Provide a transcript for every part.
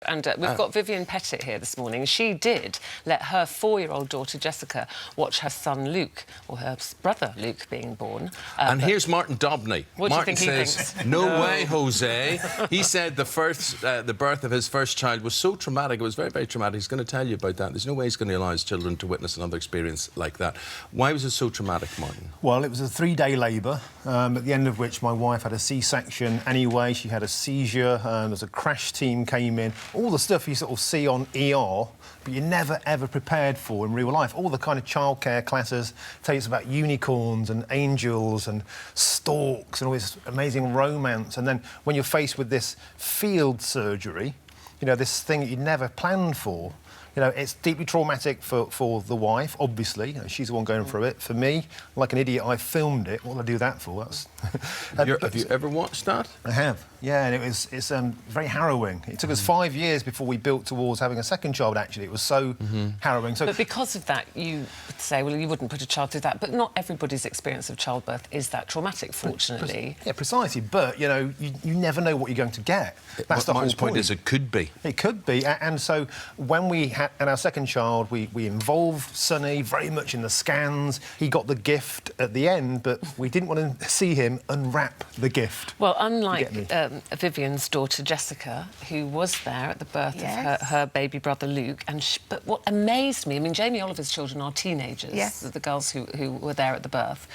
And we've got Vivien Pettitt here this morning. She did let her 4-year-old daughter, Jessica, watch her son, Luke, or her brother, Luke, being born. And here's Martin Daubney. What Martin do you think says, he thinks? no way, Jose. He said the birth of his first child was so traumatic. It was very, very traumatic. He's going to tell you about that. There's no way he's going to allow his children to witness another experience like that. Why was it so traumatic, Martin? Well, it was a 3-day labour, at the end of which my wife had a C-section anyway. She had a seizure. There's a crash team came in. All the stuff you sort of see on ER, but you're never, ever prepared for in real life. All the kind of childcare classes tell you about unicorns and angels and storks and all this amazing romance. And then when you're faced with this field surgery, you know, this thing that you'd never planned for, you know, it's deeply traumatic for the wife, obviously. You know, she's the one going through it. For me, like an idiot, I filmed it. What did I do that for? That's... Have you ever watched that? I have, yeah, and it's very harrowing. It took us 5 years before we built towards having a second child, actually. It was so harrowing. So, but because of that, you would say, well, you wouldn't put a child through that, but not everybody's experience of childbirth is that traumatic, fortunately. Yeah, precisely, but, you know, you never know what you're going to get. That's the whole point is it could be. It could be, and so when we had our second child, we involved Sonny very much in the scans. He got the gift at the end, but we didn't want to see him unwrap the gift. Well, unlike Vivien's daughter, Jessica, who was there at the birth of her baby brother, Luke, but what amazed me, I mean, Jamie Oliver's children are teenagers, the girls who were there at the birth.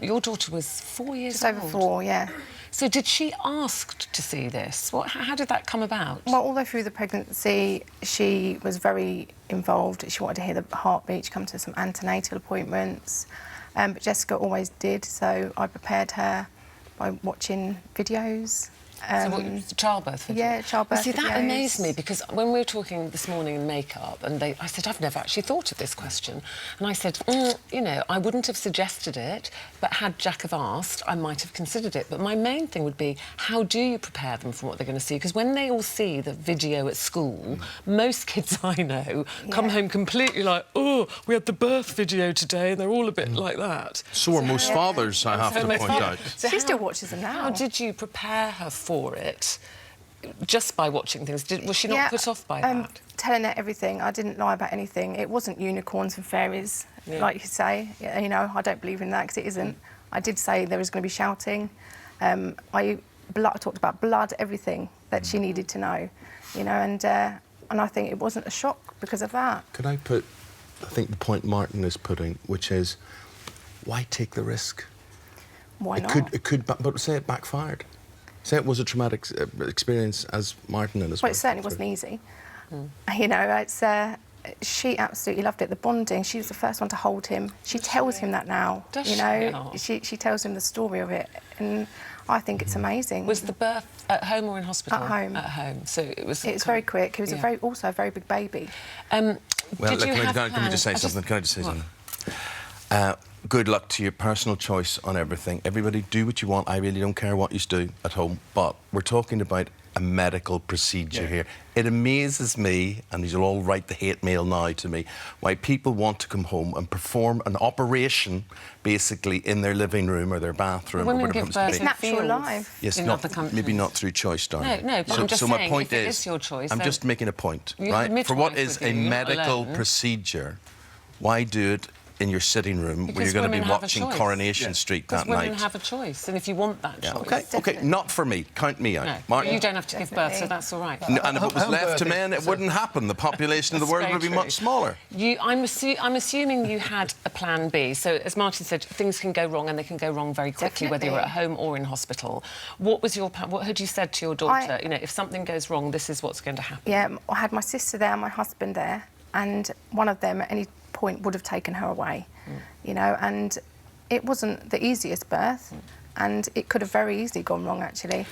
Your daughter was 4 years old. Just over 4, yeah. So did she ask to see this? How did that come about? Well, all the way through the pregnancy, she was very involved. She wanted to hear the heartbeat. She come to some antenatal appointments. But Jessica always did, so I prepared her by watching videos. So what, childbirth videos? Yeah, childbirth See, that videos. amazed me, because when we were talking this morning in makeup, and I said, I've never actually thought of this question. And I said, you know, I wouldn't have suggested it, but had Jack have asked, I might have considered it. But my main thing would be, how do you prepare them for what they're going to see? Because when they all see the video at school, most kids I know come home completely like, oh, we had the birth video today, and they're all a bit like that. So are most fathers, I have to point out. So she still watches them now. How did you prepare her for it? Just by watching things? Was she not put off by that? Telling her everything. I didn't lie about anything. It wasn't unicorns and fairies, like you say. You know, I don't believe in that, because it isn't. I did say there was going to be shouting. I talked about blood, everything that she needed to know, you know, and I think it wasn't a shock because of that. Could I put, I think, the point Martin is putting, which is, why take the risk? Why not? It could, but say it backfired. Say it was a traumatic experience, as Martin and his wife. Well, it certainly wasn't easy. You know, it's she absolutely loved it. The bonding. She was the first one to hold him. She tells him that now. Does you know, she tells him the story of it, and I think it's amazing. Was the birth at home or in hospital? At home. At home. So it was. It's very quick. He was also a very big baby. Well, did you have can we just say something? Can I just say something? Good luck to your personal choice on everything. Everybody do what you want. I really don't care what you do at home. But we're talking about a medical procedure here. It amazes me, and you'll all write the hate mail now to me, why people want to come home and perform an operation basically in their living room or their bathroom. Women or whatever give birth it's natural life. Yes, maybe not through choice, darling. No, but I'm just saying, my point if it is your choice, I'm just making a point, right? For what is a medical procedure, why do it in your sitting room where you're going to be watching Coronation Street that night? Because women have a choice, and if you want that choice... OK, not for me. Count me out. No, Martin? you don't have to give birth, so that's all right. No, and if it was left to men, it wouldn't happen. The population of the world would be much smaller. I'm assuming you had a plan B. So, as Martin said, things can go wrong, and they can go wrong very quickly, whether you're at home or in hospital. What was your plan? What had you said to your daughter? You know, if something goes wrong, this is what's going to happen. Yeah, I had my sister there, my husband there, and one of them at any point would have taken her away, you know, and it wasn't the easiest birth, and it could have very easily gone wrong, actually.